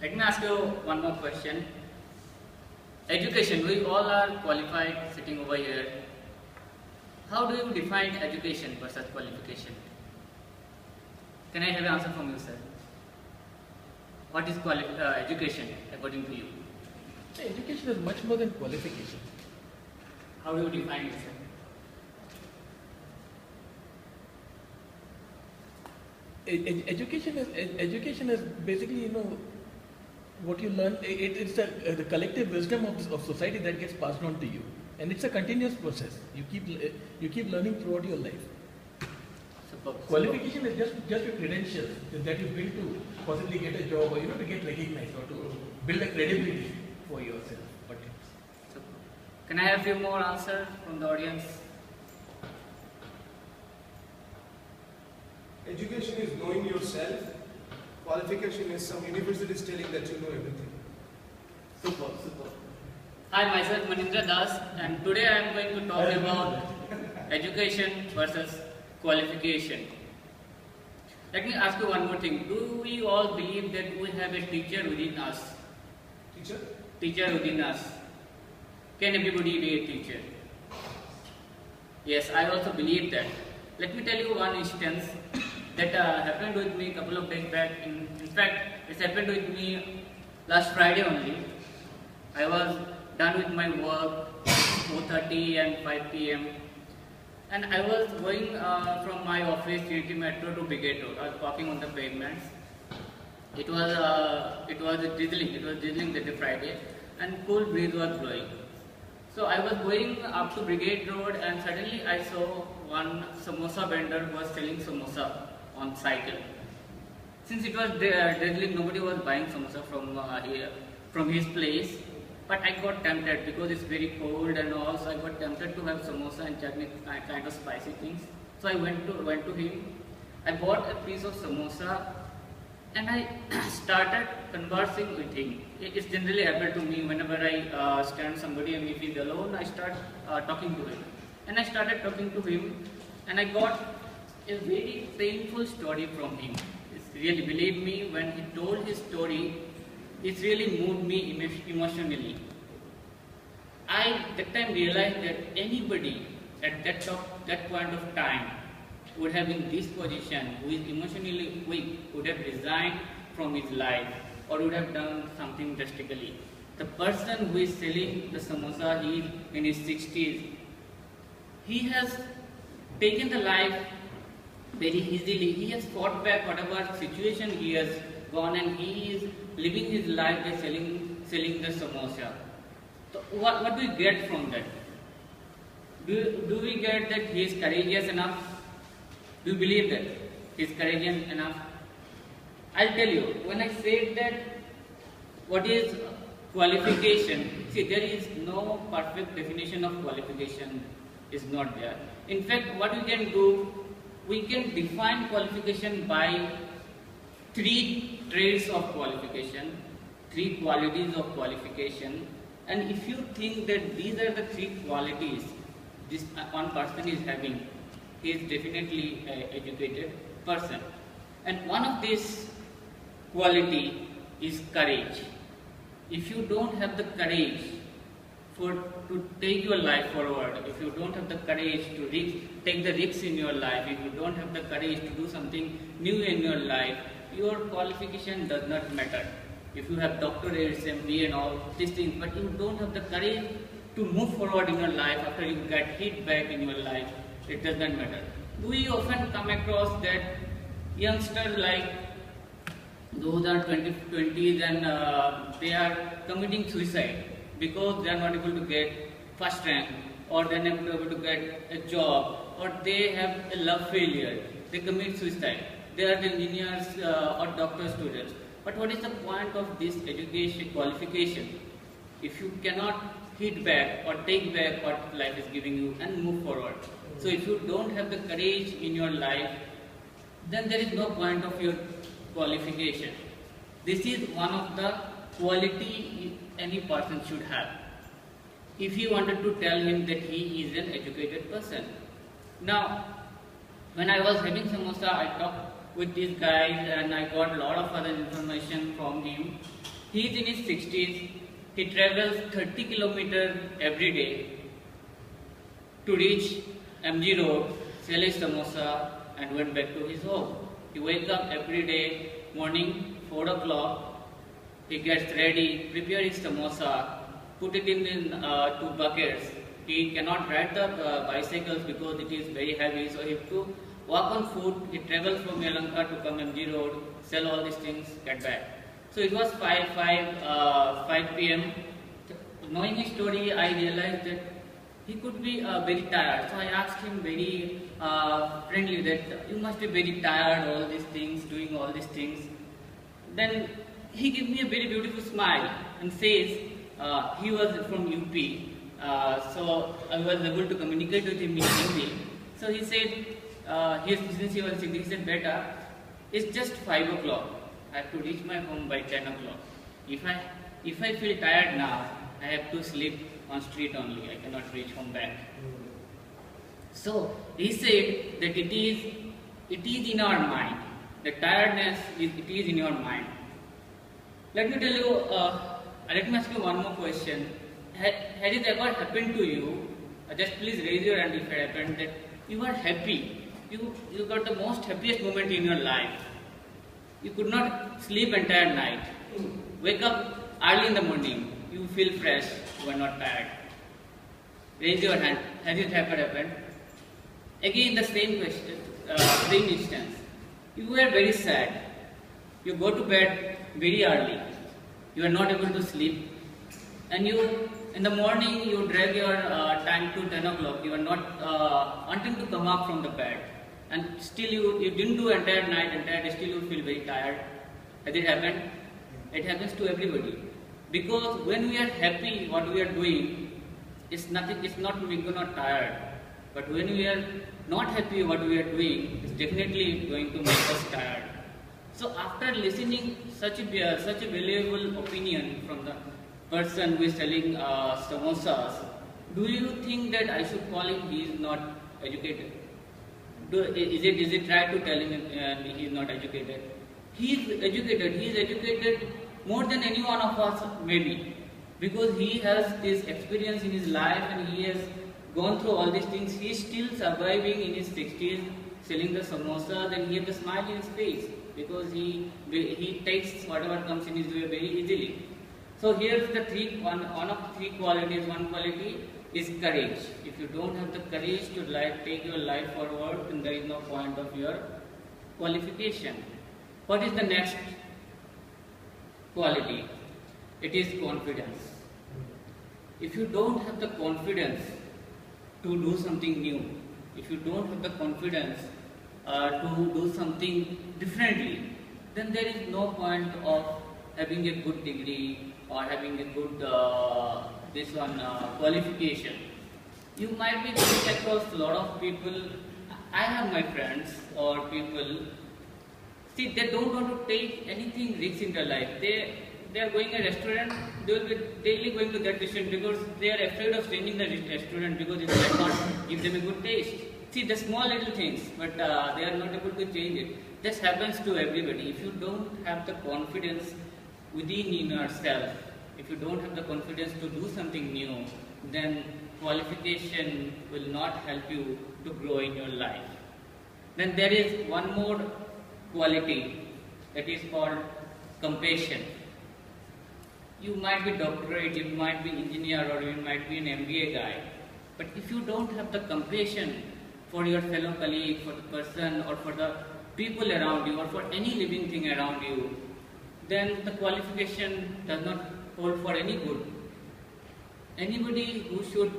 Let me ask you one more question. Education, we all are qualified sitting over here. How do you define education versus qualification? Can I have an answer from you, sir? What is education according to you? Education is much more than qualification. How do you define it, sir? Education is basically, what you learn. It's the collective wisdom of society that gets passed on to you, and it's a continuous process. You keep learning throughout your life. Qualification is just your credentials that you build to possibly get a job, or to get recognized, or to build a credibility for yourself. Can I have a few more answers from the audience? Education is knowing yourself. Qualification is some universities telling that you know everything. Super. Hi, myself Manindra Das, and today I am going to talk about education versus qualification. Let me ask you one more thing. Do we all believe that we have a teacher within us? Teacher? Teacher within us. Can everybody be a teacher? Yes, I also believe that. Let me tell you one instance that happened with me a couple of days back. In fact, it happened with me last Friday only. I was done with my work 4:30 and 5 p.m. and I was going from my office Trinity Metro to Brigade Road. I was walking on the pavements. It was drizzling that Friday, and cool breeze was blowing. So I was going up to Brigade Road, and suddenly I saw one samosa vendor who was selling samosa on cycle. Since it was drizzling, nobody was buying samosa from his place. But I got tempted because it's very cold, and also I got tempted to have samosa and chutney, kind of spicy things. So I went to him. I bought a piece of samosa, and I started conversing with him. It's generally happened to me whenever I stand somebody and if he's alone, I start talking to him. And I started talking to him, and I got a very painful story from him. It's really, believe me, when he told his story, it really moved me emotionally. I that time realized that anybody at that point of time would have in this position, who is emotionally weak, would have resigned from his life or would have done something drastically. The person who is selling the samosa, he is in his 60s. He has taken the life very easily. He has fought back whatever situation he has gone, and he is living his life by selling the samosa. So what do we get from that? Do we get that he is courageous enough? Do you believe that he is courageous enough? I'll tell you, when I said that what is qualification, see, there is no perfect definition of qualification, is not there. In fact, what we can do, we can define qualification by 3 traits of qualification, 3 qualities of qualification, and if you think that these are the 3 qualities this one person is having, he is definitely an educated person. And one of these quality is courage. If you don't have the courage to take your life forward, if you don't have the courage to take the risks in your life, if you don't have the courage to do something new in your life, your qualification does not matter. If you have doctorates, MBA and all these things, but you don't have the courage to move forward in your life after you get hit back in your life, it does not matter. We often come across that youngsters like those are 20s and they are committing suicide because they are not able to get first rank, or they are not able to get a job, or they have a love failure, they commit suicide. They are the engineers or doctor students. But what is the point of this education qualification if you cannot hit back or take back what life is giving you and move forward? So if you don't have the courage in your life, then there is no point of your qualification. This is one of the quality any person should have. If you wanted to tell him that he is an educated person. Now, when I was having samosa, I talked with these guys and I got a lot of other information from him. He is in his 60s. He travels 30 kilometers every day to reach MG Road, sell his samosa and went back to his home. He wakes up every day morning 4 o'clock. He gets ready, prepare his samosa, put it in two buckets. He cannot ride the bicycles because it is very heavy, so he has to walk on foot. He travels from Yelahanka to come MG Road, sell all these things, get back. So it was 5 p.m. Knowing his story, I realized that he could be very tired. So I asked him very friendly that you must be very tired, all these things, doing all these things. Then he gave me a very beautiful smile and says he was from UP. So I was able to communicate with him in Hindi. So he said, since he was sick, he said, "Beta, it's just 5 o'clock. I have to reach my home by 10 o'clock. If I feel tired now, I have to sleep on street only. I cannot reach home back." So he said that it is in our mind. The tiredness it is in your mind. Let me tell you. Let me ask you one more question. Had it ever happened to you? Just please raise your hand if it happened that you are happy. You got the most happiest moment in your life. You could not sleep entire night. Wake up early in the morning. You feel fresh. You are not tired. Raise your hand. Has it ever happened? Again, the same question, same instance. You were very sad. You go to bed very early. You are not able to sleep. And in the morning, you drag your time to 10 o'clock. You are not wanting to come up from the bed. And still you didn't do entire day, still you feel very tired. Has it happened? It happens to everybody. Because when we are happy, what we are doing, it's not we are not tired. But when we are not happy what we are doing, it's definitely going to make us tired. So after listening such a valuable opinion from the person who is selling samosas, do you think that I should call him he is not educated? Is it right to tell him he is not educated? He is educated. He is educated more than any one of us maybe, because he has this experience in his life and he has gone through all these things. He is still surviving in his 60s, selling the samosas, and he has a smile in his face because he takes whatever comes in his way very easily. So here's the one of the three qualities. One quality is courage. If you don't have the courage to take your life forward, then there is no point of your qualification. What is the next quality? It is confidence. If you don't have the confidence to do something new, if you don't have the confidence to do something differently, then there is no point of having a good degree or having a good qualification. You might be coming across a lot of people. I have my friends or people. See, they don't want to take anything risks in their life. They are going to a restaurant. They will be daily going to that restaurant because they are afraid of changing the restaurant because it might not give them a good taste. See, the small little things, but they are not able to change it. This happens to everybody. If you don't have the confidence within yourself, if you don't have the confidence to do something new, then qualification will not help you to grow in your life. Then there is one more quality that is called compassion. You might be doctorate, you might be engineer, or you might be an MBA guy, but if you don't have the compassion for your fellow colleague, for the person, or for the people around you, or for any living thing around you, then the qualification does not hold for any good. Anybody who should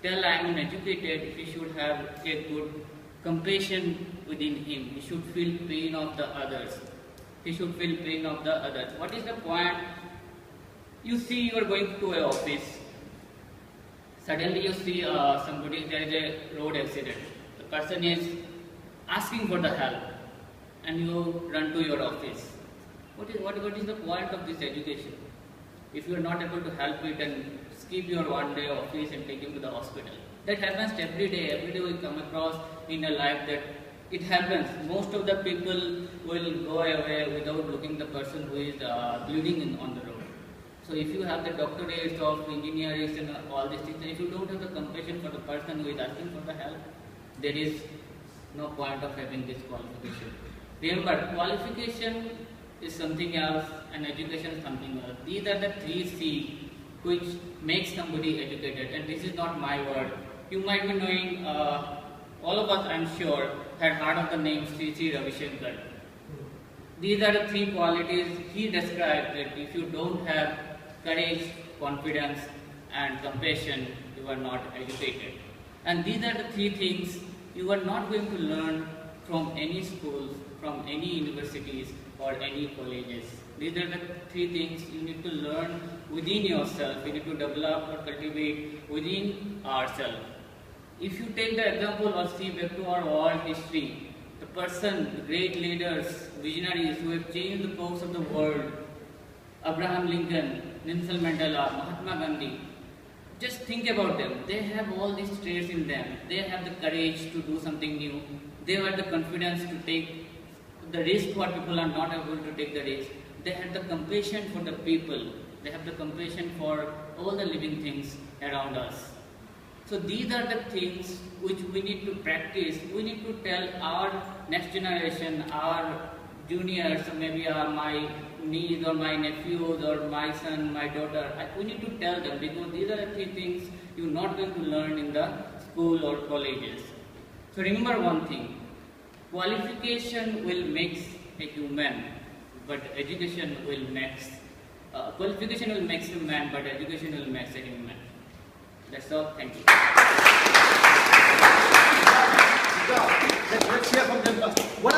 tell I am educated, he should have a good compassion within him. He should feel pain of the others. He should feel pain of the others. What is the point? You see, you are going to an office. Suddenly you see somebody, there is a road accident. The person is asking for the help and you run to your office. What is the point of this education? If you are not able to help it, and skip your one day office and take him to the hospital. That happens every day. Every day we come across in a life that it happens. Most of the people will go away without looking the person who is bleeding on the road. So if you have the doctorates of engineering and all these things, and if you don't have the compassion for the person who is asking for the help, there is no point of having this qualification. Remember, qualification is something else and education is something else. These are the 3 C which makes somebody educated, and this is not my word. You might be knowing, all of us I'm sure had heard of the name Sri Ravi Shankar. These are the 3 qualities he described, that if you don't have courage, confidence and compassion, you are not educated. And these are the 3 things you are not going to learn from any schools, from any universities or any colleges. These are the 3 things you need to learn within yourself, you need to develop or cultivate within ourselves. If you take the example or see back to our world history, the person, the great leaders, visionaries who have changed the course of the world, Abraham Lincoln, Nelson Mandela, Mahatma Gandhi, just think about them. They have all these traits in them. They have the courage to do something new. They have the confidence to take the risk what people are not able to take the risk. They have the compassion for the people. They have the compassion for all the living things around us. So these are the things which we need to practice. We need to tell our next generation, our juniors, or maybe my niece or my nephews or my son, my daughter. We need to tell them, because these are the 3 things you're not going to learn in the school or colleges. So remember one thing, qualification will make a human, but education will make, qualification will make a man, but education will make a human. That's all. Thank you. Let's hear from them. What